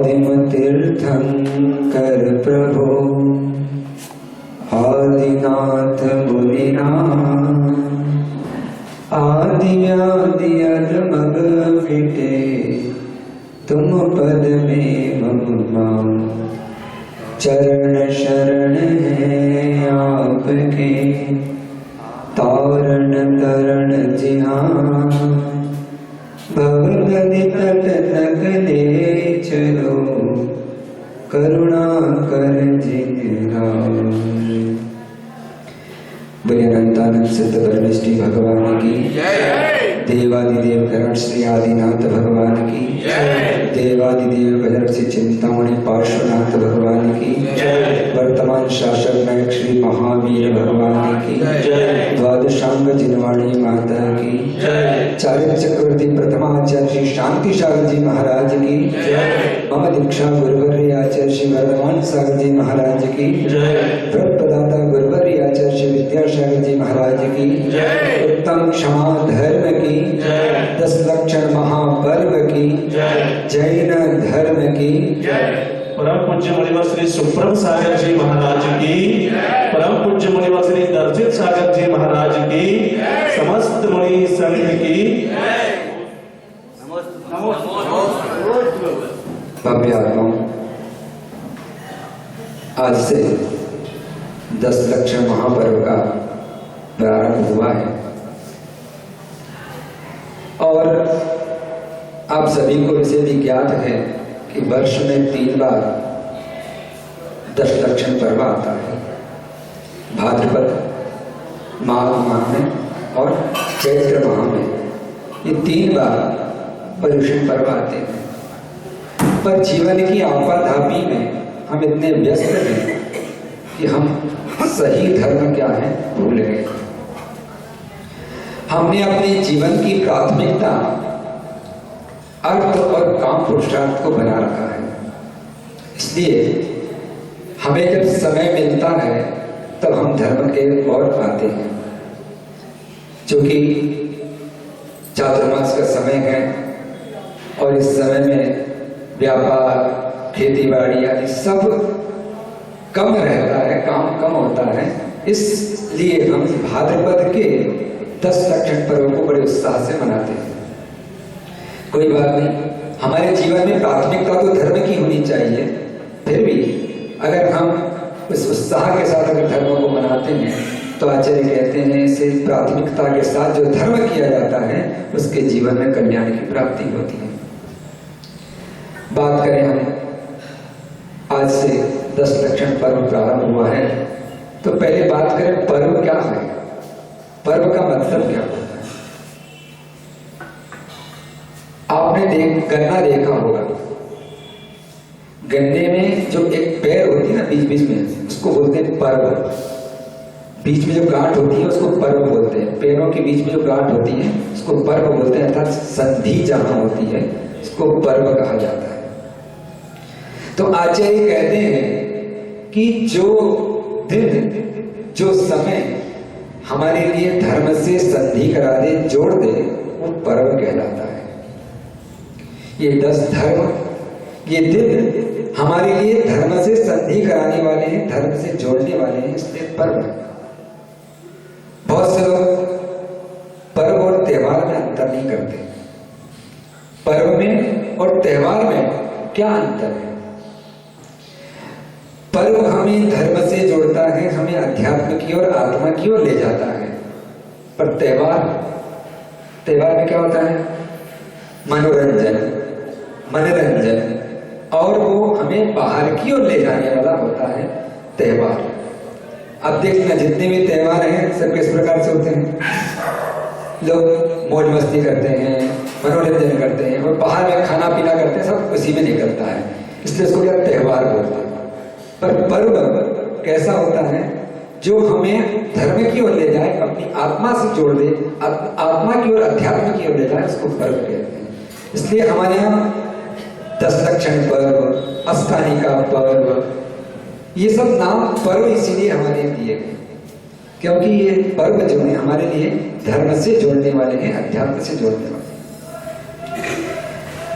आदिम तीर्थंकर प्रभो आदिनाथ मुनिनाथ आदि आदि अधमग फिटे तुम पद में मम मां चरण शरण है आपके तारण तरण जिहां भव नदी तट तक ले चलो करुणा कर जिन अनंतानंद सिद्ध परमेष्टि भगवान की देवादिदेव करण श्री आदिनाथ भगवान की देवादिदेव करण श्री चिंतामणि पार्श्वनाथ भगवान की वर्तमान शासक नायक श्री महावीर भगवान की द्वादशांग जिनवाणी माता की चारित्र चक्रवर्ती प्रथमाचार्य श्री शांति सागर जी महाराज की मम दीक्षा गुरुवर्य आचार्य श्री वर्धमान सागर जी महाराज की प्रदाता गुरुवर्य आचार्य श्री विद्यासागर जी महाराज की उत्तम क्षमा धर्म की 10 लक्षण महापर्व की जैन धर्म की परम पूज्य मुनिवर श्री सुप्रभ सागर जी महाराज की परम पूज्य मुनिवर श्री दर्शित सागर जी महाराज की समस्त मुनि संघ की भव्य आत्माओं, आज से 10 लक्षण महापर्व का प्रारंभ हुआ है और आप सभी को इसे भी ज्ञात है कि वर्ष में 3 बार 10 लक्षण पर्व आता है। भाद्रपद माघ माह में और चैत्र माह में ये 3 बार पर्युषण पर्व आते हैं। पर जीवन की आपाधापी में हम इतने व्यस्त हैं कि हम सही धर्म क्या है भूल गए। हमने अपने जीवन की प्राथमिकता अर्थ और काम पुरुषार्थ को बना रखा है। इसलिए हमें जब समय मिलता है तब हम धर्म के ओर आते हैं। क्योंकि चातुर्मास का समय है और इस समय में व्यापार खेती बाड़ी आदि सब कम रहता है, काम कम होता है। इसलिए हम भाद्रपद के 10 लक्षण पर्व को बड़े उत्साह से मनाते हैं। कोई बात नहीं, हमारे जीवन में प्राथमिकता तो धर्म की होनी चाहिए। फिर भी अगर हम उस उत्साह के साथ अगर धर्म को मनाते हैं तो आचार्य कहते हैं इसे प्राथमिकता के साथ जो धर्म किया जाता है उसके जीवन में कल्याण की प्राप्ति होती है। बात करें हम आज से 10 लक्षण पर्व प्रारंभ हुआ है तो पहले बात करें पर्व क्या है, पर्व का मतलब क्या होता है। आपने गन्ना देखा होगा, गन्ने में जो एक पैर होती है ना बीच बीच में, उसको बोलते हैं पर्व। बीच में जो गांठ होती है उसको पर्व बोलते हैं। पैरों के बीच में जो गांठ होती है उसको पर्व बोलते हैं, अर्थात संधि जहां होती है उसको पर्व कहा जाता है। तो आचार्य कहते हैं कि जो दिन जो समय हमारे लिए धर्म से संधि करा दे, जोड़ दे, वो पर्व कहलाता है। ये 10 धर्म, ये दिन हमारे लिए धर्म से संधि कराने वाले हैं, धर्म से जोड़ने वाले हैं, इसलिए पर्व है। बहुत से लोग पर्व और त्योहार में अंतर नहीं करते। पर्व में और त्योहार में क्या अंतर है? पर्व हमें धर्म से जोड़ता है, हमें अध्यात्म की और आत्मा की ओर ले जाता है। पर त्योहार में क्या होता है? मनोरंजन, और वो हमें बाहर की ओर ले जाने वाला होता है त्योहार। अब देखना जितने भी त्योहार हैं सब किस प्रकार से होते हैं। लोग मौज मस्ती करते हैं, मनोरंजन करते हैं और बाहर में खाना पीना करते हैं, सब उसी में निकलता है, इसलिए इसको क्या त्योहार बोलते हैं। पर पर्व कैसा होता है? जो हमें धर्म की ओर ले जाए, अपनी आत्मा से जोड़ दे, आत्मा की ओर अध्यात्म की ओर ले जाए, उसको पर्व कहते हैं। इसलिए हमारे यहाँ 10 लक्षण पर्व, अष्टानिका पर्व, ये सब नाम पर्व इसीलिए हमारे दिए गए क्योंकि ये पर्व जो है हमारे लिए धर्म से जोड़ने वाले हैं, अध्यात्म से जोड़ने वाले हैं।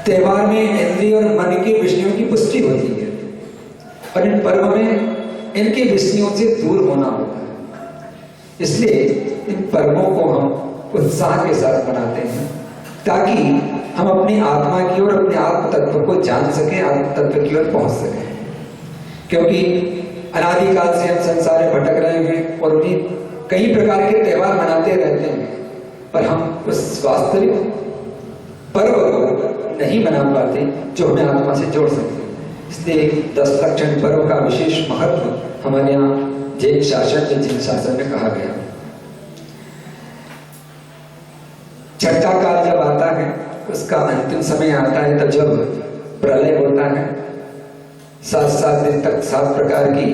त्योहार में इंद्रिय और मन के विषयों की पुष्टि होती है और इन पर्व में इनके विषयों से दूर होना होता है। इसलिए इन पर्वों को हम उत्साह के साथ मनाते हैं ताकि हम अपनी आत्मा की ओर, अपने आत्म तत्व को जान सकें, आत्म तत्व की ओर पहुंच सकें। क्योंकि अनादिकाल से हम संसार में भटक रहे हैं और उन्हीं कई प्रकार के त्योहार मनाते रहते हैं, पर हम उस वास्तविक पर्व को नहीं मना पाते जो हमें आत्मा से जोड़ सकते। इसलिए 10 लक्षण पर्व का विशेष महत्व हमारे यहाँ जैन शासन में, जिन शासन में कहा गया। छठा काल जब आता है, उसका अंतिम समय आता है, तब जब प्रलय होता है, 7 दिन तक 7 प्रकार की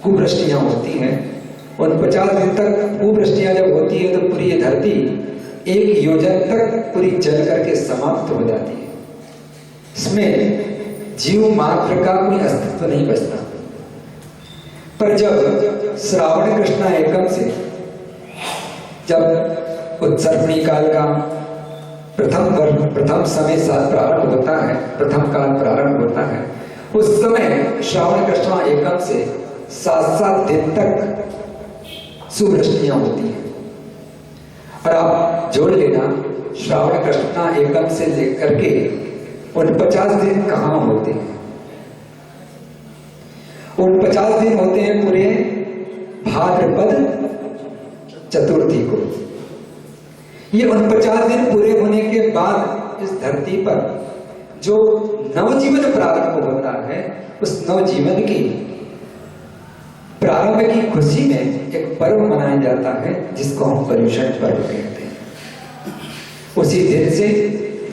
कुवृष्टियां होती हैं। उन 50 दिन तक कुवृष्टियां जब होती है तो पूरी धरती 1 योजन तक पूरी जल करके समाप्त हो जाती है। इसमें जीव मात्र का कोई अस्तित्व नहीं बचता। पर जब श्रावण कृष्ण एकम से, जब उत्सर्पणी काल का प्रथम समय प्रारंभ होता है, प्रथम काल प्रारंभ होता है, उस समय श्रावण कृष्ण एकम से 7 दिन तक सुवृष्टियां होती हैं। और आप जोड़ लेना, श्रावण कृष्ण एकम से लेकर के उन 50 दिन कहाँ होते हैं? उन 50 दिन होते हैं पूरे भाद्रपद चतुर्थी को। ये उन 50 दिन पूरे होने के बाद इस धरती पर जो नवजीवन प्रारंभ होता है, उस नवजीवन की प्रारंभ की खुशी में एक पर्व मनाया जाता है जिसको हम पर्युषण पर्व कहते हैं। उसी दिन से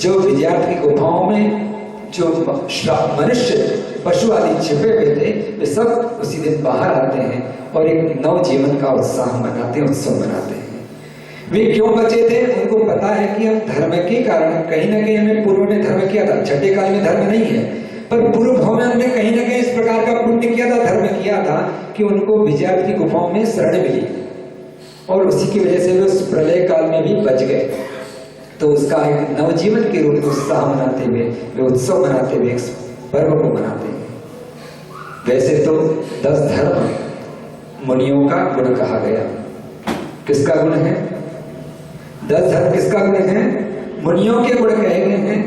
जो विद्यार्थी की गुफाओं में जो मनुष्य पशु आदि छिपे हुए थे, वे सब उसी दिन बाहर आते हैं और एक नव जीवन का उत्साह मनाते हैं, उत्सव मनाते हैं। वे क्यों बचे थे? उनको पता है कि हम धर्म के कारण, कहीं ना कहीं हमें पूर्व ने धर्म किया था। छठे काल में धर्म नहीं है, पर पूर्व भाव में हमने कहीं ना कहीं इस प्रकार का पुण्य किया था, धर्म किया था कि उनको विजयात की गुफाओं में शरण मिली और उसी की वजह से वे उस प्रलय काल में भी बच गए। तो उसका एक नवजीवन के रूप में उत्साह मनाते हुए, वे उत्सव मनाते हुए इस पर्व को मनाते हैं। वैसे तो 10 धर्म मुनियों का गुण कहा गया। किसका गुण है? 10 धर्म किसका गुण है? मुनियों के गुण कहे गए हैं।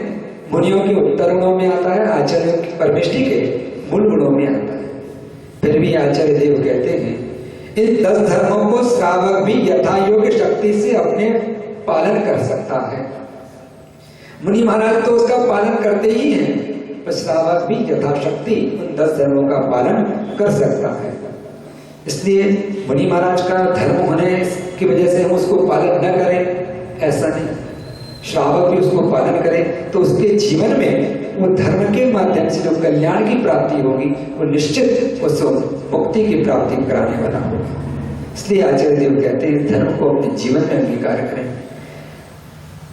मुनियों के उत्तर गुणों में आता है, आचार्य परमेष्टि के मूल गुणों में आता है। फिर भी आचार्य देव कहते हैं इन 10 धर्मों को श्रावक भी यथा योग्य शक्ति से अपने पालन कर सकता है। मुनि महाराज तो उसका पालन करते ही हैं, पर श्रावक भी यथाशक्ति उन 10 धर्मों का पालन कर सकता है। इसलिए मुनि महाराज का धर्म होने की वजह से हम उसको पालन न करें, ऐसा नहीं। श्रावक भी उसको पालन करे तो उसके जीवन में वो धर्म के माध्यम से जो कल्याण की प्राप्ति होगी, वो निश्चित उसको मुक्ति की प्राप्ति कराने वाला होगा। इसलिए आचार्य देव कहते हैं धर्म को अपने जीवन में अंगीकार करें।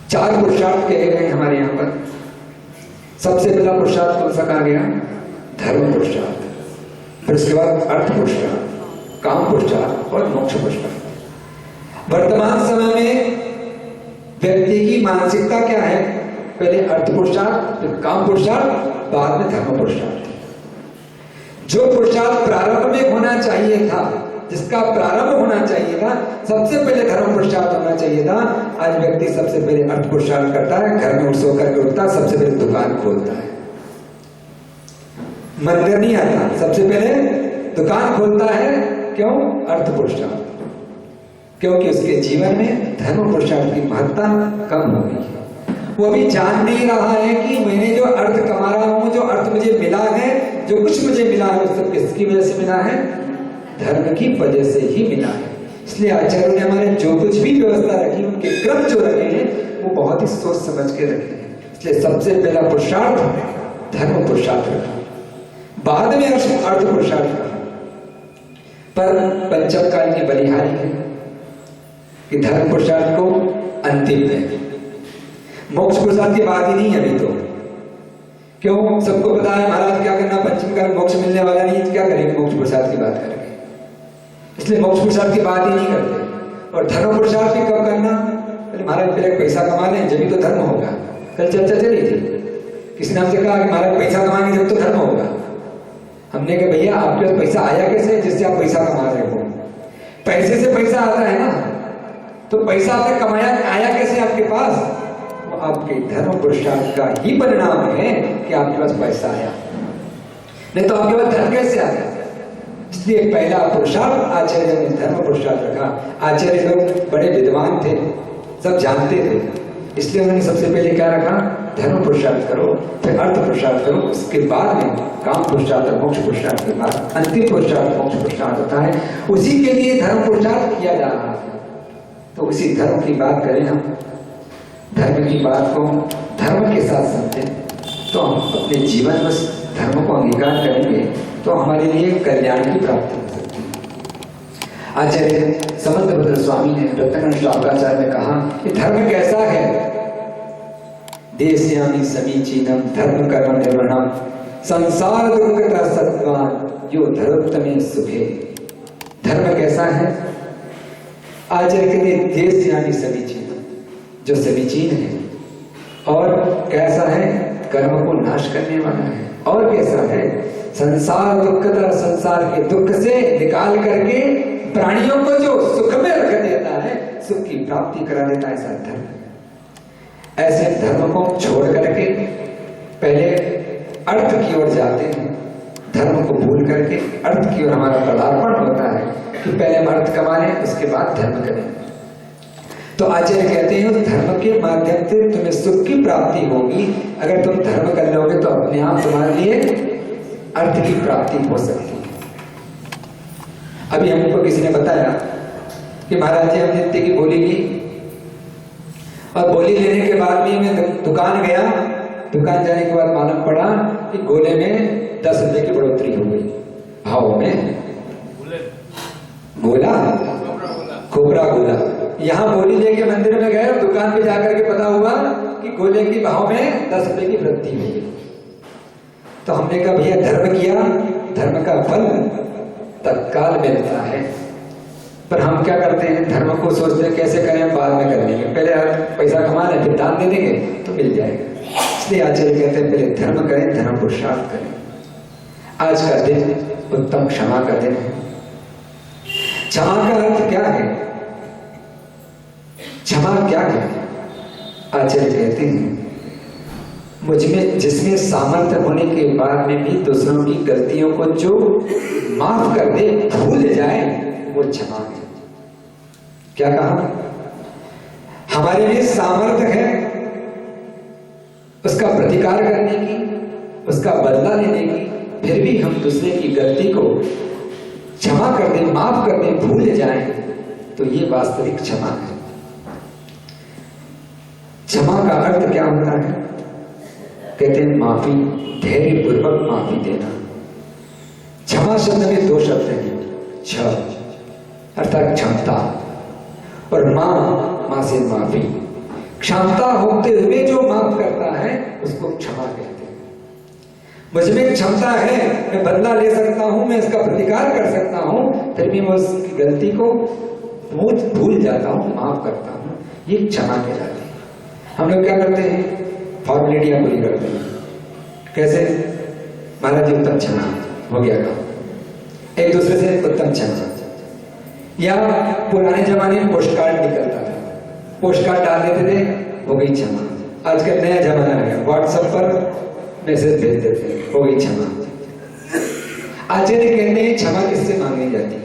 4 पुरुषार्थ कहे गए हमारे यहाँ पर। सबसे पहला पुरुषार्थ कौन सा कहा गया? धर्म पुरुषार्थ। फिर उसके बाद अर्थ पुरुषार्थ, काम पुरुषार्थ और मोक्ष पुरुषार्थ। वर्तमान समय में व्यक्ति की मानसिकता क्या है? पहले अर्थ पुरुषार्थ, फिर काम पुरुषार्थ, बाद में धर्म पुरुषार्थ। जो पुरुषार्थ प्रारंभ में होना चाहिए था, जिसका प्रारंभ होना चाहिए था, सबसे पहले धर्म पुरुषार्थ होना चाहिए था, आज व्यक्ति सबसे पहले अर्थ पुरुषार्थ करता है। घर में सो करके उठता है, सबसे पहले दुकान खोलता है, मंदिर नहीं आता, सबसे पहले दुकान खोलता है। क्यों? अर्थ पुरुषार्थ। क्योंकि उसके जीवन में धर्म पुरुषार्थ की महत्ता कम हो गई है। वो भी जान नहीं रहा है कि मैंने जो अर्थ कमा रहा हूं, जो अर्थ मुझे मिला है, जो कुछ मुझे मिला है, वो सब किसकी वजह से मिला है? धर्म की वजह से ही मिला है। इसलिए आचार्यों ने हमारे जो कुछ भी व्यवस्था रखी, उनके क्रम जो रखे हैं, वो बहुत ही सोच समझ के रखे हैं। इसलिए सबसे पहला पुरुषार्थ धर्म पुरुषार्थ रखा, बाद में अर्थ पुरुषार्थ रखा। पर पंचम काल की बलिहारी है कि धर्म पुरुषार्थ को अंतिम है, मोक्ष पुरुषार्थ की बात ही नहीं है अभी तो। क्यों? सबको पता है महाराज क्या करना, पंचम काल मोक्ष मिलने वाला नहीं, क्या करेंगे? मोक्ष पुरुषार्थ की बात करेंगे। इसलिए मोक्ष पुरुषार्थ की बात ही नहीं करते। और धर्म पुरुषार्थ भी कब करना? महाराज पहले पैसा कमा लें जब भी तो धर्म होगा। कल चर्चा चली थी किसी ने हमसे कहा कि महाराज पैसा कमाएंगे जब तो धर्म होगा। हमने कहा भैया आपके पास पैसा आया कैसे जिससे आप पैसा कमा रहे हो? पैसे से पैसा आता है ना, तो पैसा आपने कमाया आया कैसे आपके पास? वो आपके धर्म पुरुषार्थ का ही परिणाम है कि आपके पास पैसा आया, नहीं तो आपके पास धर्म कैसे आया? इसलिए पहला पुरुषार्थ आचार्य ने धर्म पुरुषार्थ रखा। आचार्य लोग बड़े विद्वान थे, सब जानते थे, इसलिए उन्होंने सबसे पहले क्या रखा? धर्म पुरुषार्थ करो, फिर अर्थ पुरुषार्थ करो, उसके बाद में काम पुरुषार्थ और मोक्ष पुरुषार्थ के बाद अंतिम पुरुषार्थ मोक्ष पुरुषार्थ होता है। उसी के लिए धर्म पुरुषार्थ किया जा रहा है। तो उसी धर्म की बात करें हम, धर्म की बात को धर्म के साथ समझें, तो हम अपने जीवन में धर्म को अंगीकार करेंगे तो हमारे लिए कल्याण की प्राप्ति हो सकती है। आचार्य समंतभद्र स्वामी ने रत्नाकरण श्लोकाचार्य में कहा कि धर्म कैसा है? देस्यामि समीचीनम धर्म कर्म निर्वहणम संसार दुर्गता सत्वान यो धरोत्तमे सुखे। धर्म कैसा है? आचार्य कहते हैं देस्यामि समीचीनम, जो समीचीन है, और कैसा है? कर्म को नाश करने वाला है। और कैसा है? संसार दुखता, संसार के दुख से निकाल करके प्राणियों को जो सुख में रख देता है, सुख की प्राप्ति करा देता है, ऐसा धर्म है। ऐसे धर्म को छोड़ करके पहले अर्थ की ओर जाते हैं, धर्म को भूल करके अर्थ की ओर हमारा पदार्पण होता है कि पहले हम अर्थ कमा लें, उसके बाद धर्म करें। तो आचार्य कहते हैं उस धर्म के माध्यम से तुम्हें सुख की प्राप्ति होगी। अगर तुम धर्म कर लोगे तो अपने आप तुम्हारे लिए अर्थ की प्राप्ति हो सकती है। अभी हमको किसी ने बताया कि महाराज जी हमने इतने की बोली ली, और बोली लेने के बाद भी मैं दुकान गया, दुकान जाने के बाद मालूम पड़ा कि गोले में 10 रुपए की बढ़ोतरी हो गई भाव में। गोला, खोपरा गोला। यहाँ बोली लेके मंदिर में गए, दुकान पे जाकर के पता हुआ कि गोले की भाव में 10 रुपए की वृद्धि हो गई। तो हमने कहा भैया धर्म किया, धर्म का फल तत्काल मिलता है, पर हम क्या करते हैं? धर्म को सोचते हैं कैसे करें, बाद में कर लेंगे, पहले पैसा कमा लें फिर दान दे देंगे तो मिल जाएगा। इसलिए आचार्य कहते हैं पहले धर्म करें, धर्म पुरुषार्थ करें। आज का दिन उत्तम क्षमा का दिन है। क्षमा का अर्थ क्या है? क्षमा क्या है? आचार्य कहते हैं मुझमें जिसमें सामर्थ्य होने के बाद में भी दूसरों की गलतियों को जो माफ कर दे, भूल जाए, वो क्षमा है। क्या कहा? हमारे लिए सामर्थ्य है उसका प्रतिकार करने की, उसका बदला लेने की, फिर भी हम दूसरे की गलती को क्षमा कर दे, माफ कर दे, भूल जाए, तो ये वास्तविक क्षमा है। क्षमा का अर्थ क्या होता है? कहते हैं माफी, धैर्य पूर्वक माफी देना। क्षमा शब्द में 2 शब्द हैं, क्ष अर्थात क्षमता, और मां से माफी। क्षमता होते हुए जो माफ करता है उसको क्षमा कहते हैं। मुझमें क्षमता है, मैं बदला ले सकता हूं, मैं इसका प्रतिकार कर सकता हूं, फिर भी मैं उसकी गलती को भूल जाता हूं, माफ करता हूं, ये क्षमा कहलाती है। हम लोग क्या करते हैं? फॉर्मेलिटियां पूरी करते हैं। कैसे? महाराज जी उत्तम क्षमा, हो गया काम। एक दूसरे से उत्तम क्षमा। या पुराने जमाने में पोस्ट कार्ड निकलता था, पोस्ट कार्ड डाल देते थे, हो गई क्षमा। आजकल नया जमाना है, व्हाट्सएप पर मैसेज भेज देते हैं, हो गई क्षमा। आचार्य कहते हैं क्षमा किससे मांगनी जाती है?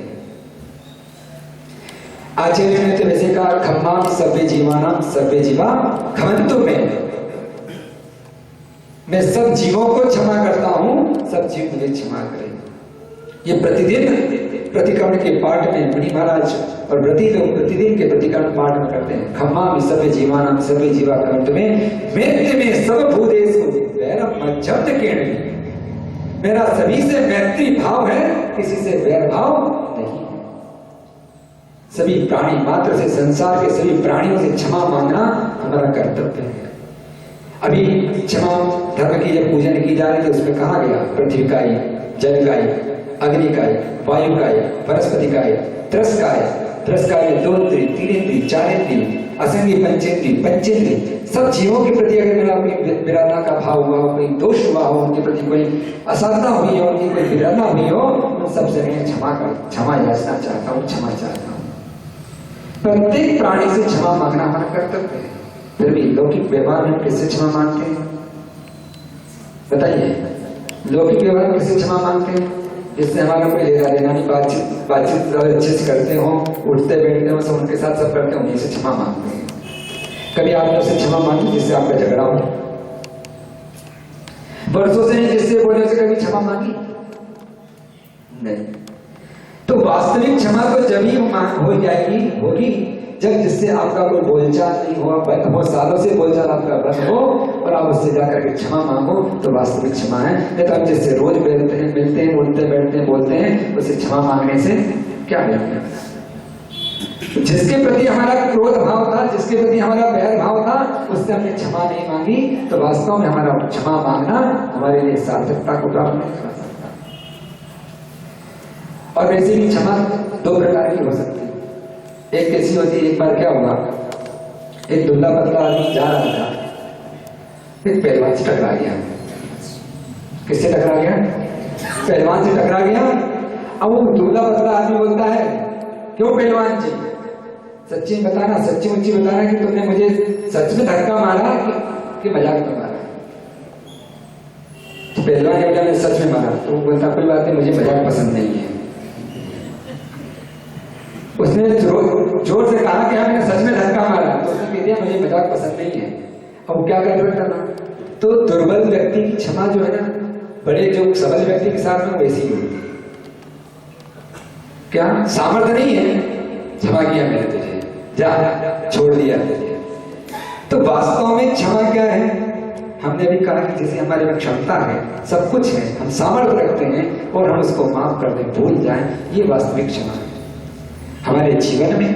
आचार्य ने तो वैसे कहा खम्मा सर्वे जीवानाम सर्वे जीवा खमंतु में, मैं सब जीवों को क्षमा करता हूं, सब जीव मुझे क्षमा करें। ये प्रतिदिन प्रतिक्रमण के पाठ में मुनि महाराज और व्रती लोग प्रतिदिन के प्रतिक्रमण पाठ में करते हैं। खम्मा में सर्वे जीवानाम सर्वे जीवा खमंतु में मैत्री में सब भूतेषु वैरम मज्जत केण। मेरा सभी से मैत्री भाव है, किसी से वैर भाव नहीं है। सभी प्राणी मात्र से, संसार के सभी प्राणियों से क्षमा मांगना हमारा कर्तव्य है। अभी क्षमा धर्म की जब पूजन की जा रही थी, उसमें कहा गया पृथ्वी का ही, जल का ही, अग्नि का ही, वायु का ही, वनस्पति का ही, त्रस का है। त्रस का है 2 इंद्रिय, 3 इंद्रिय, 4 इंद्रिय, असंगी पंचेंद्रिय, पंचेंद्रिय, सब जीवों के प्रति अगर मेरा कोई विरलता का भाव हुआ, कोई दोष हुआ हो, उनके प्रति कोई असाधना हुई हो, उनकी कोई विरलता हुई हो, उन सबसे मैं क्षमा याचना चाहता हूँ, क्षमा चाहता हूँ। प्रत्येक प्राणी से क्षमा मांगना हमारा कर्तव्य है। फिर भी लौकिक व्यवहार में किससे क्षमा मांगते हैं बताइए? लौकिक व्यवहार में किससे क्षमा मांगते हैं? जिससे हमारा कोई लेना देना नहीं, बातचीत अच्छे से करते हो, उठते बैठते हो, सब उनके साथ सब करते हो, उन्हीं से क्षमा मांगते हैं। कभी आपने उससे क्षमा मांगी जिससे आपका झगड़ा हो? वर्षों से नहीं जिससे बोले उसे कभी क्षमा मांगी नहीं। तो वास्तविक क्षमा तो जब ही हो जाएगी होगी जब जिससे आपका कोई बोलचाल नहीं हुआ, बंद हो, सालों से बोलचाल आपका बंद हो और आप उससे जाकर के क्षमा मांगो, तो वास्तविक क्षमा है। नहीं तो हम जिससे रोज मिलते हैं, उठते बैठते हैं, बोलते हैं, उसे क्षमा मांगने से क्या मिलेगा? जिसके प्रति हमारा क्रोध भाव था, जिसके प्रति हमारा बैर भाव था, उससे हमने क्षमा नहीं मांगी, तो वास्तव में हमारा क्षमा मांगना हमारे लिए सार्थकता को प्राप्त नहीं करा सकता। और वैसे भी क्षमा दो प्रकार की हो सकती है। एक कैसी होती है, एक बार क्या हुआ, एक दुल्ला पतला आदमी जा रहा था, एक पहलवान से टकरा गया। किससे टकरा गया? पहलवान से टकरा गया। अब वो दुल्ला पतला आदमी बोलता है, क्यों पहलवान जी, सच्ची बताना, सच्ची मुच्ची बताना कि तुमने मुझे सच में धक्का मारा कि मजाक में मारा? तो पहलवान ने बोला मैं सच में मारा। तो वो बोलता कोई बात नहीं, मुझे मजाक पसंद नहीं है। उसने जोर से कहा कि मैंने सच में धक्का मारा। तो उसने कह दिया मुझे मजाक पसंद नहीं है। अब क्या कर सकता था? तो दुर्बल व्यक्ति की क्षमा जो है ना, बड़े जो सबल व्यक्ति के साथ में वैसी ही होती है। क्या सामर्थ्य नहीं है, क्षमा किया मैंने तुझे, जा, छोड़ दिया तुझे। तो वास्तव में क्षमा क्या है? हमने भी कहा कि जैसे हमारे में क्षमता है, सब कुछ है, हम सामर्थ्य रखते हैं और हम उसको माफ कर दें, भूल जाएं, ये वास्तविक क्षमा है। हमारे जीवन में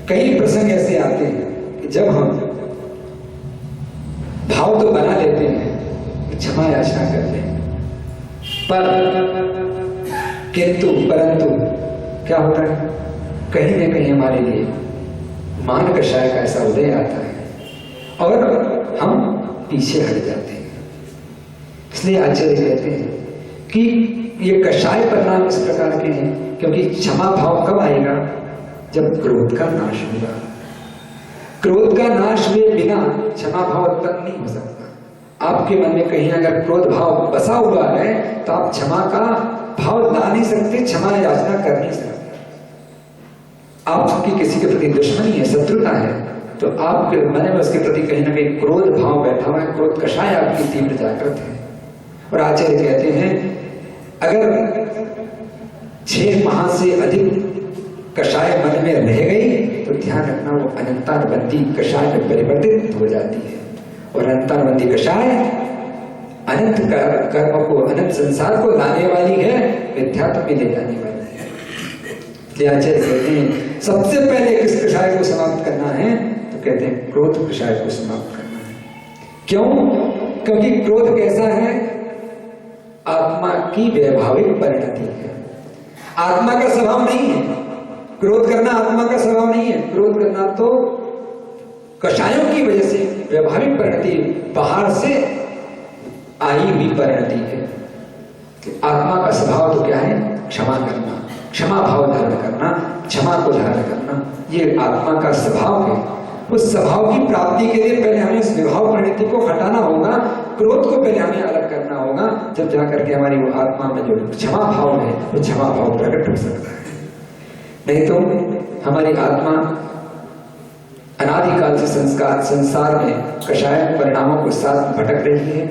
कई प्रसंग ऐसे आते हैं कि जब हम भाव तो बना लेते हैं, क्षमा याचना करते हैं, परंतु क्या होता है? कहीं न कहीं हमारे लिए मान कषाय का ऐसा उदय आता है और हम पीछे हट जाते हैं। इसलिए आचार्य कहते हैं कि ये कषाय परिणाम इस प्रकार के हैं क्योंकि क्षमा भाव कब आएगा? जब क्रोध का नाश होगा। क्रोध का नाश हुए बिना क्षमा भाव उत्पन्न नहीं हो सकता। आपके मन में कहीं अगर क्रोध भाव बसा हुआ है तो आप क्षमा का भाव ला नहीं सकते, क्षमा याचना कर नहीं सकते। आपकी किसी के प्रति दुश्मनी है, शत्रुता है, तो आपके मन में उसके प्रति कहीं ना कहीं क्रोध भाव बैठा हुआ है, क्रोध कषाय आपकी तीव्र जागृत है। और आचार्य कहते हैं अगर 6 माह से अधिक कषाय मन में रह गई तो ध्यान रखना वो अनंतानुबंधी कषाय में परिवर्तित हो जाती है। और अनंतानुबंधी कषाय अनंत कर्म को, अनंत संसार को लाने वाली है, विद्यात्म में ले जाने वाली है। आचार्य कहते हैं सबसे पहले किस कषाय को समाप्त करना है? तो कहते हैं क्रोध कषाय को समाप्त करना है। क्यों? क्योंकि क्रोध कैसा है? आत्मा की वैभाविक परिणति है, आत्मा का स्वभाव नहीं है। क्रोध करना आत्मा का स्वभाव नहीं है। क्रोध करना तो कषायों की वजह से वैभाविक परिणति, बाहर से आई हुई परिणति है। आत्मा का स्वभाव तो क्या है? क्षमा करना, क्षमा भाव धारण करना, क्षमा को धारण करना, ये आत्मा का स्वभाव है। उस स्वभाव की प्राप्ति के लिए पहले हमें उस विभाव परिणति को हटाना होगा, क्रोध को पहले हमें अलग करना होगा, जब जाकर के हमारी वो आत्मा में जो क्षमा भाव है वो क्षमा भाव प्रकट हो सकता है। नहीं तो हमारी आत्मा अनादिकाल से संसार में कषाय परिणामों के साथ भटक रही है।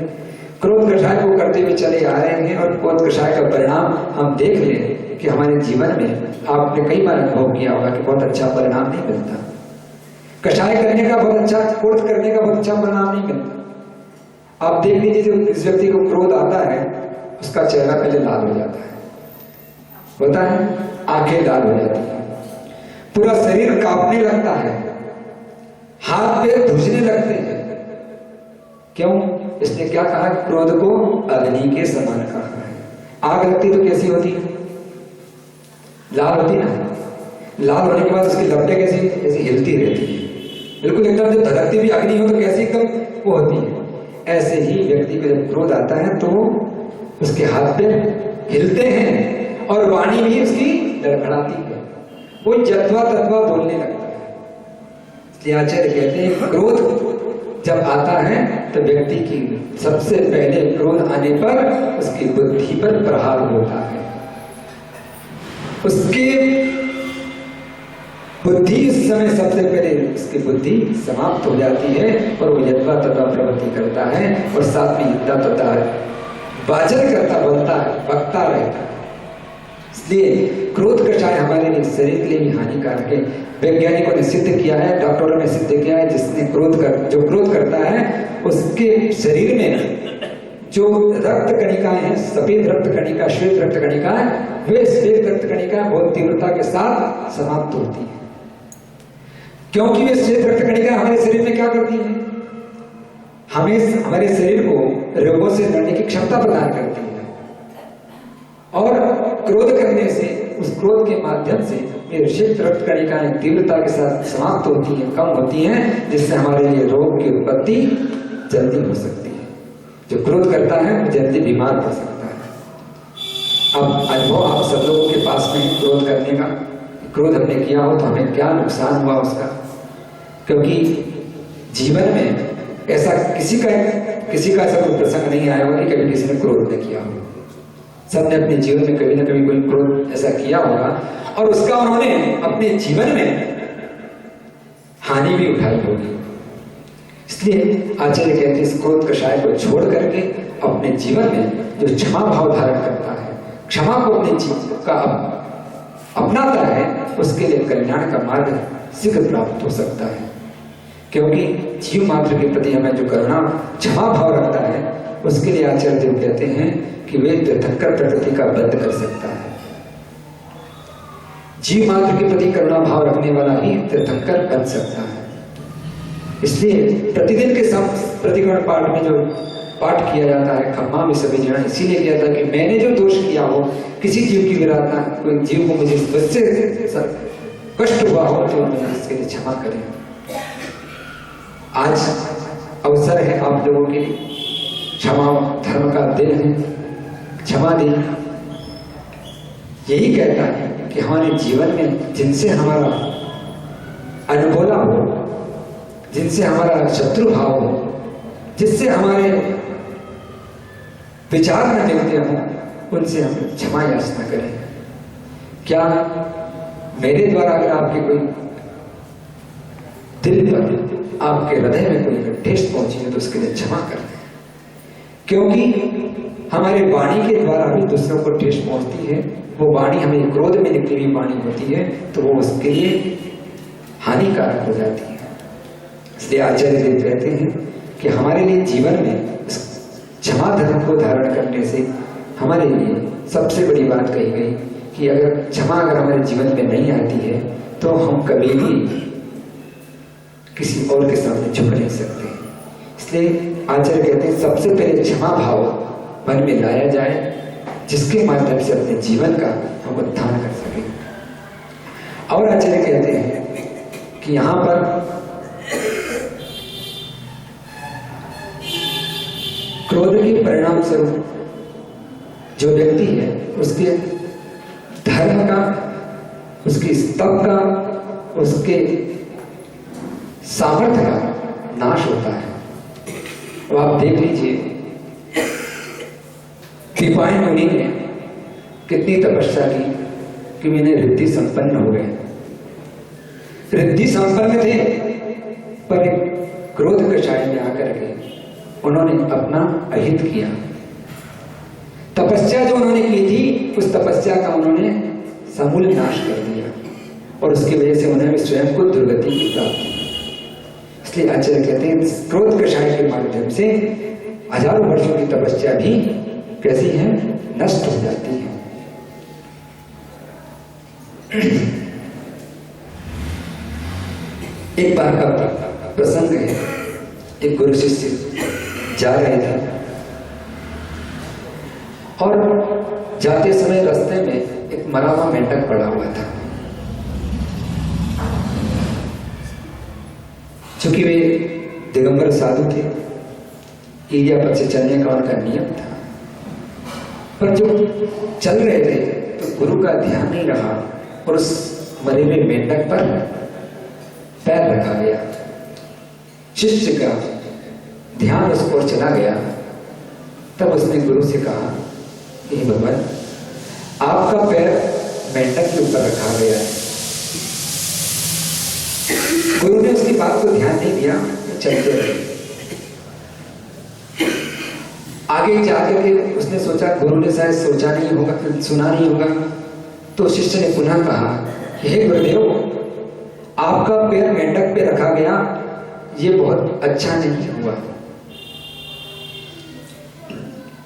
क्रोध कषाय को करते हुए चले आ रहे हैं और क्रोध कषाय का परिणाम हम देख लें कि हमारे जीवन में आपने कई बार अनुभव किया होगा कि बहुत अच्छा परिणाम नहीं मिलता। कषाय करने का बहुत अच्छा, क्रोध करने का बहुत अच्छा परिणाम नहीं मिलता। आप देख लीजिए जो इस व्यक्ति को क्रोध आता है उसका चेहरा पहले लाल हो जाता है, होता है, आंखें लाल हो जाती है, पूरा शरीर कांपने लगता है, हाथ पैर धुजने लगते हैं। क्यों? इसने क्या कहा? क्रोध को अग्नि के समान कहा है। आग लगती तो कैसी होती है? लाल होती ना। लाल होने के बाद उसकी लपटें कैसी हिलती रहती है। बिल्कुल एकदम जब धड़कती हुई अग्नि हो तो कैसी एकदम वो होती है, ऐसे ही व्यक्ति को जब क्रोध आता है तो उसके हाथ पैर हिलते हैं और वाणी भी उसकी लड़खड़ाती है, वो जत्वा तत्वा बोलने लगता है। इसलिए आचार्य कहते हैं क्रोध जब आता है तो व्यक्ति की सबसे पहले क्रोध आने पर उसकी बुद्धि पर प्रहार होता है, उसकी बुद्धि उस समय सबसे पहले उसकी बुद्धि समाप्त हो जाती है और वो यत्वा तथा प्रवृत्ति करता है और साथ में युद्धा तथा वाचन करता बोलता है, बकता रहता है। इसलिए क्रोध कषाय हमारे लिए शरीर के लिए भी हानिकारक है। वैज्ञानिकों ने सिद्ध किया है, डॉक्टरों ने सिद्ध किया है, जिसने जो क्रोध करता है उसके शरीर में जो रक्त कणिकाएं हैं, सफेद रक्त कणिका, श्वेत रक्त कणिकाएं, वे श्वेत रक्त कणिकाएं बहुत तीव्रता के साथ समाप्त होती है, क्योंकि वे श्वेत रक्त कणिकाएं हमारे शरीर में क्या करती हैं, हमें हमारे शरीर को रोगों से लड़ने की क्षमता प्रदान करती है और क्रोध करने से उस क्रोध के माध्यम से श्वेत रक्त कणिकाएं तीव्रता के साथ समाप्त होती हैं, कम होती हैं, जिससे हमारे लिए रोग की उत्पत्ति जल्दी हो सकती है। जो क्रोध करता है वो जल्दी बीमार पड़ सकता है। अब अनुभव आप सब लोगों के पास में क्रोध करने का, क्रोध हमने किया हो तो हमें क्या नुकसान हुआ उसका, क्योंकि जीवन में ऐसा किसी का ऐसा कोई प्रसंग नहीं आया होगा कि कभी किसी ने क्रोध न किया हो। सबने अपने जीवन में कभी ना कभी कोई क्रोध ऐसा किया होगा और उसका उन्होंने अपने जीवन में हानि भी उठाई होगी। इसलिए आचार्य कहते हैं इस क्रोध कषाय को छोड़ करके अपने जीवन में जो क्षमा भाव धारण करता है, क्षमा को अपने जीवन का अपनाता है, उसके लिए कल्याण का मार्ग शीघ्र प्राप्त हो सकता है। क्योंकि जीव मात्र के प्रति हमें जो करुणा क्षमा भाव रखता है, उसके लिए आचार्य देव कहते हैं कि वे तीर्थंकर प्रकृति का बंध कर सकता है। जीव मात्र के प्रति करुणा भाव रखने वाला ही तीर्थंकर बन सकता है। इसलिए प्रतिदिन के प्रतिक्रमण पाठ में जो पाठ किया जाता है, खम्मा में सभी जना, इसीलिए किया जाता है कि मैंने जो दोष किया हो, किसी जीव की विराटता, कोई जीव को मुझे इससे कष्ट हुआ हो तो मुझे इसके लिए क्षमा करें। आज अवसर है आप लोगों के लिए, क्षमा धर्म का दिन है, क्षमा दिन यही कहता है कि हमारे जीवन में जिनसे हमारा अनबोला हो, जिनसे हमारा शत्रु भाव हो, जिससे हमारे विचार न मिलते हों, उनसे हम क्षमा याचना करें। क्या मेरे द्वारा अगर आपके कोई दिल पर, आपके हृदय में कोई ठेस पहुंची है तो उसके लिए क्षमा करें, क्योंकि हमारे वाणी के द्वारा भी दूसरों को ठेस पहुंचती है। वो वाणी हमें क्रोध में निकली हुई वाणी होती है तो वो उसके लिए हानिकारक हो जाती है। इसलिए आचार्य देव कहते हैं कि हमारे लिए जीवन में क्षमा धर्म को धारण करने से हमारे लिए सबसे बड़ी बात कही गई कि अगर क्षमा हमारे जीवन में नहीं आती है तो हम कभी भी किसी और के सामने झुक नहीं सकते। इसलिए आचार्य कहते हैं सबसे पहले क्षमा भाव मन में लाया जाए, जिसके माध्यम से अपने जीवन का हम उत्थान कर सकें। और आचार्य कहते हैं कि यहाँ पर क्रोध के परिणाम स्वरूप जो व्यक्ति है उसके धर्म का, उसके स्तव का, उसके सामर्थ्य का नाश होता है। तो आप देख लीजिए दीपायन मुनि ने कितनी तपस्या की कि मैंने रिद्धि संपन्न हो गए, रिद्धि संपन्न थे, पर क्रोध कषाय में आकर के उन्होंने अपना अहित किया। तपस्या जो उन्होंने की थी उस तपस्या का उन्होंने समूल नाश कर दिया और उसकी वजह से उन्होंने स्वयं को दुर्गति की प्राप्ति। इसलिए आचार्य कहते हैं क्रोध कषाय के माध्यम से हजारों वर्षों की तपस्या भी कैसी है, नष्ट हो जाती है। एक बार का प्रसंग है, एक गुरु शिष्य जा रहे थे और जाते समय रास्ते में एक मरा हुआ मेंढक पड़ा हुआ था। चूंकि वे दिगंबर साधु थे, इडियापत से चलने का उनका नियम था, पर जब चल रहे थे तो गुरु का ध्यान नहीं रहा और उस मरे हुए मेंढक पर पैर रखा गया। शिष्य का ध्यान उस ओर चला गया। तब उसने गुरु से कहा, हे भगवान, आपका पैर मेंढक के ऊपर रखा गया है। गुरु ने उसकी बात को ध्यान नहीं दिया, चलते रहे। आगे जाकर के उसने सोचा, गुरु ने शायद सोचा नहीं होगा, सुना नहीं होगा, तो शिष्य ने पुनः कहा, हे गुरुदेव, आपका पैर मेंढक पे रखा गया, ये बहुत अच्छा नहीं हुआ।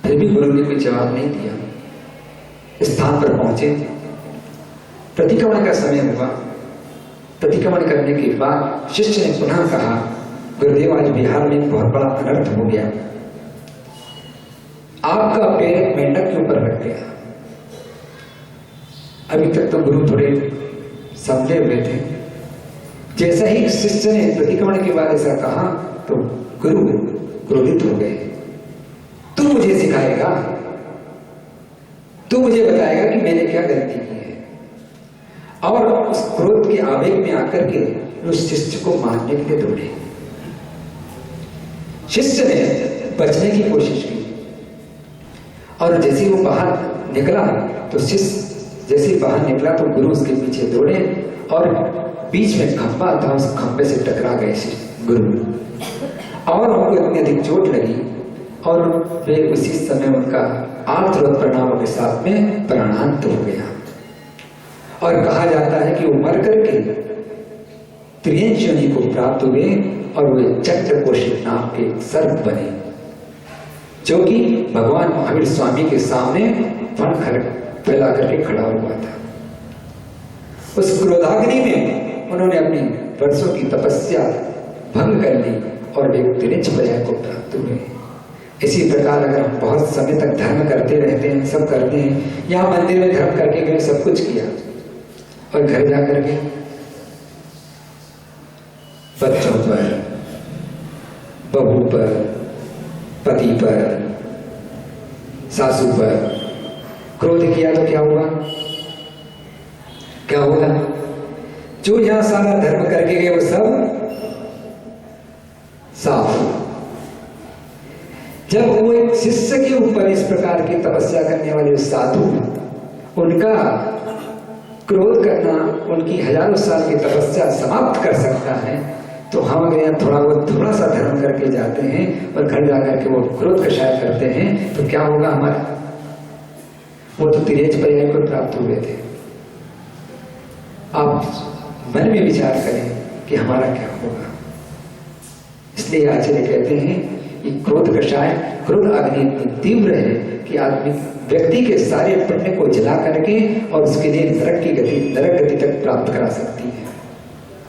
फिर भी गुरु ने कोई जवाब नहीं दिया। स्थान पर पहुंचे, प्रतिक्रमण का समय हुआ। प्रतिक्रमण करने के बाद शिष्य ने पुनः कहा, गुरुदेव, आज बिहार में बहुत बड़ा अनर्थ हो गया, आपका पैर मेंढक के ऊपर रख गया। अभी तक तो गुरु थोड़े संभले हुए थे। जैसा ही शिष्य ने प्रतिक्रमण के बाद ऐसा कहा तो गुरु क्रोधित हो गए। तू मुझे सिखाएगा, तू मुझे बताएगा कि मैंने क्या गलती की है। और उस क्रोध के आवेग में आकर के उस शिष्य को मारने के लिए दौड़े। शिष्य ने बचने की कोशिश की और जैसे वो बाहर निकला तो शिष्य जैसे बाहर निकला तो गुरु उसके पीछे दौड़े और बीच में खंभा था, उस खंभे से टकरा गए गुरु और उनको इतनी अधिक चोट लगी और वे उसी समय उनका आर्तरोध परिणामों के साथ में प्राणांत हो गया। और कहा जाता है कि वो मर करके त्रियंश योनि को प्राप्त हुए और वे चक्रकोशित नाम के सर्प बने, जो कि भगवान महावीर स्वामी के सामने फन फैला करके खड़ा हुआ था। उस क्रोधाग्नि में उन्होंने अपनी वर्षों की तपस्या भंग कर ली और वे त्रिंच पर्याय को प्राप्त हुए। इसी प्रकार अगर हम बहुत समय तक धर्म करते रहते हैं, सब करते हैं, यहाँ मंदिर में धर्म करके गए, सब कुछ किया, और घर जाकर के बच्चों पर, बहू पर, पति पर, सासू पर क्रोध किया तो क्या हुआ? क्या होगा? जो यहां सारा धर्म करके गए वो सब साफ। जब वो एक शिष्य के ऊपर इस प्रकार की तपस्या करने वाले साधु, उनका क्रोध करना उनकी हजारों साल की तपस्या समाप्त कर सकता है, तो हम अगर यहाँ थोड़ा सा धर्म करके जाते हैं और घर जाकर के वो क्रोध कषाय करते हैं तो क्या होगा हमारा? वो तो त्रियंच पर्याय को प्राप्त हुए थे। आप मन में विचार करें कि हमारा क्या होगा। इसलिए आचार्य कहते हैं कि क्रोध कषाय, क्रोध अग्नि इतनी तीव्र है कि आदमी व्यक्ति के सारे पुण्य को जला करके और उसके लिए नरक गति तक प्राप्त करा सकती है।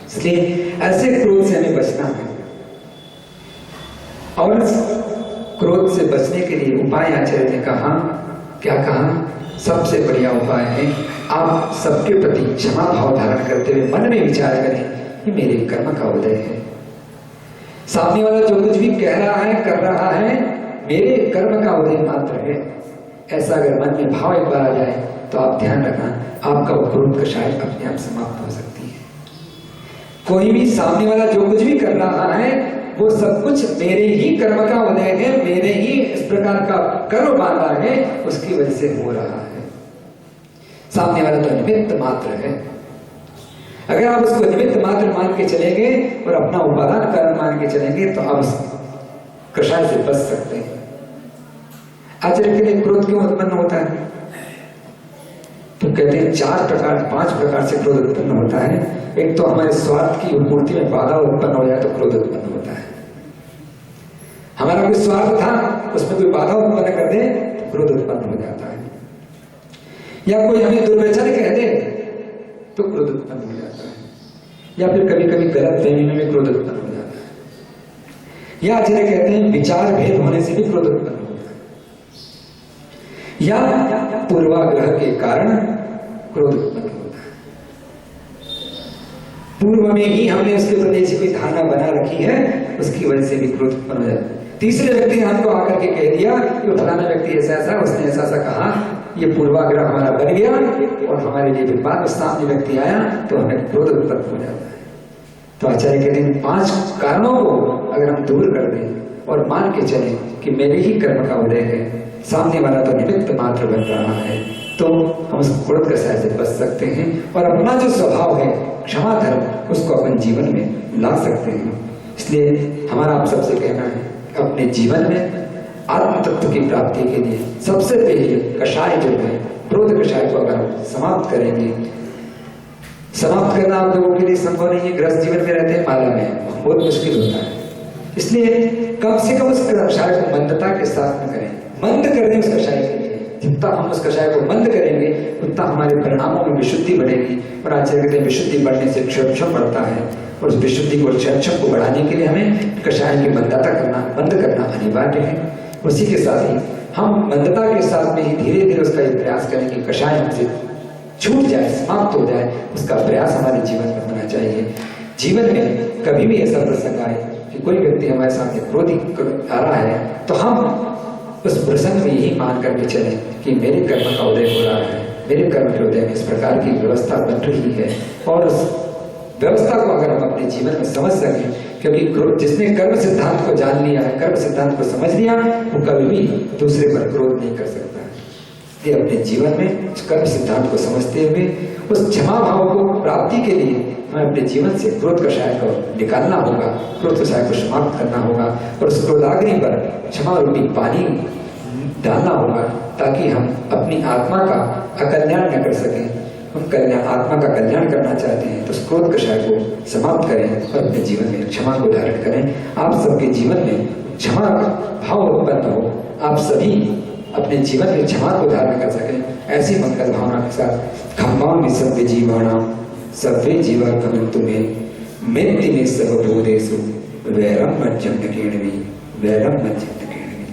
इसलिए ऐसे क्रोध से हमें बचना है। और क्रोध से बचने के लिए उपाय आचार्य ने कहा, क्या कहा? सबसे बढ़िया उपाय है आप सबके प्रति क्षमा भाव धारण करते हुए मन में विचार करें कि मेरे कर्म का उदय है। सामने वाला जो कुछ भी कह रहा है, कर रहा है, मेरे कर्म का उदय मात्र है। ऐसा अगर मन में भाव एक बार आ जाए तो आप ध्यान रखना, आपका क्रोध कषाय अपने आप समाप्त हो सकती है। कोई भी सामने वाला जो कुछ भी कर रहा है वो सब कुछ मेरे ही कर्म का उदय है, मेरे ही इस प्रकार का कर्म बांधा है, उसकी वजह से हो रहा है। सामने वाला तो निमित्त मात्र है। अगर आप उसको निमित्त मात्र मान के चलेंगे और अपना उपादान कर्म मान के चलेंगे तो आप उस कषाय से बच सकते हैं। आचार्य के लिए क्रोध क्यों उत्पन्न होता है? तो कहते हैं 5 प्रकार से क्रोध उत्पन्न होता है। एक तो हमारे स्वार्थ की पूर्ति में बाधा उत्पन्न हो जाए तो क्रोध उत्पन्न होता है। हमारा कोई स्वार्थ था, उसमें कोई बाधा उत्पन्न कर दे तो क्रोध उत्पन्न हो जाता है। या कोई हमें दुर्वचन कह दे तो क्रोध उत्पन्न हो जाता है। या फिर कभी कभी गलत फहमी में भी क्रोध उत्पन्न हो जाता है। या आचार्य कहते हैं विचार भेद होने से भी क्रोध उत्पन्न होता है। या पूर्वाग्रह के कारण क्रोध उत्पन्न होता है। पूर्व में ही हमने उसके प्रति ऐसी कोई धारणा बना रखी है, उसकी वजह से भी क्रोध उत्पन्न हो जाता है। तीसरे व्यक्ति ने हमको आकर के कह दिया कि वो फलाना व्यक्ति ऐसा ऐसा, उसने ऐसा ऐसा कहा, ये पूर्वाग्रह हमारा बन गया और हमारे लिए फिर बाद में सामने व्यक्ति आया तो हमें क्रोध उत्पन्न हो जाता है। तो आचार्य कहते हैं 5 कारणों को अगर हम दूर कर दें और मान के चले कि मेरे ही कर्म का उदय है, सामने वाला तो निमित्त मात्र बन रहा है, तो हम उस क्रोध कषाय से बच सकते हैं और अपना जो स्वभाव है क्षमा धर्म, उसको अपन जीवन में ला सकते हैं। इसलिए हमारा आप सबसे कहना है अपने जीवन में आत्म तत्व की प्राप्ति के लिए सबसे पहले कषाय जो है, क्रोध कषाय को अगर समाप्त करेंगे, समाप्त करना आप लोगों के लिए संभव नहीं है, गृहस्थ जीवन में रहते हैं, माला में बहुत मुश्किल होता है। इसलिए कम से कम उस कषाय को मंदता के साथ में करें, मंद कर दें उस कषाय के लिए। जितना हम उस कषाय को मंद करेंगे उतना हमारे परिणामों में विशुद्धि बढ़ेगी। और आचार्य कहते हैं विशुद्धि बढ़ने से क्षोभ बढ़ता है, और उस विशुद्धि को क्षोभ को बढ़ाने के लिए हमें कषाय की मंदता करना, बंद करना अनिवार्य है। उसी के साथ ही हम मंदता के साथ में ही धीरे धीरे उसका एक प्रयास करें कि कषाय हमसे छूट जाए, समाप्त हो जाए, उसका प्रयास हमारे जीवन में होना चाहिए। जीवन में कभी भी ऐसा प्रसंग आए कि कोई व्यक्ति हमारे सामने क्रोधी आ रहा है तो हम उस प्रसंग में यही मान करके चले कि मेरे कर्म का उदय हो रहा है, मेरे कर्म के उदय में इस प्रकार की व्यवस्था बन रही है, और उस व्यवस्था को अगर हम अपने जीवन में समझ सकें, क्योंकि जिसने कर्म सिद्धांत को जान लिया है, कर्म सिद्धांत को समझ लिया, वो कभी भी दूसरे पर क्रोध नहीं कर सकता। ये अपने जीवन में कर्म सिद्धांत को समझते हुए उस क्षमा भाव को प्राप्ति के लिए हमें अपने जीवन से क्रोध कषाय को निकालना होगा, क्रोध कषाय को समाप्त करना होगा, और उस क्रोधाग्नि पर क्षमा रूपी पानी डालना होगा, ताकि हम अपनी आत्मा का अकल्याण न कर सकें। हम आत्मा का कल्याण करना चाहते हैं तो उस क्रोध कषाय को समाप्त करें और अपने जीवन में क्षमा को धारण करें। आप सबके जीवन में क्षमा भाव उत्पन्न हो, आप सभी अपने जीवन में क्षमा को धारण कर सकें, ऐसी मंगल भावना के साथ खम्मामि सर्वे जीवाणां सर्वे जीवा भवन्तु मे मेत्ति मे सर्वभूतेषु वैरं मज्जन्ति केणवी वैरं मज्जन्ति केणवी।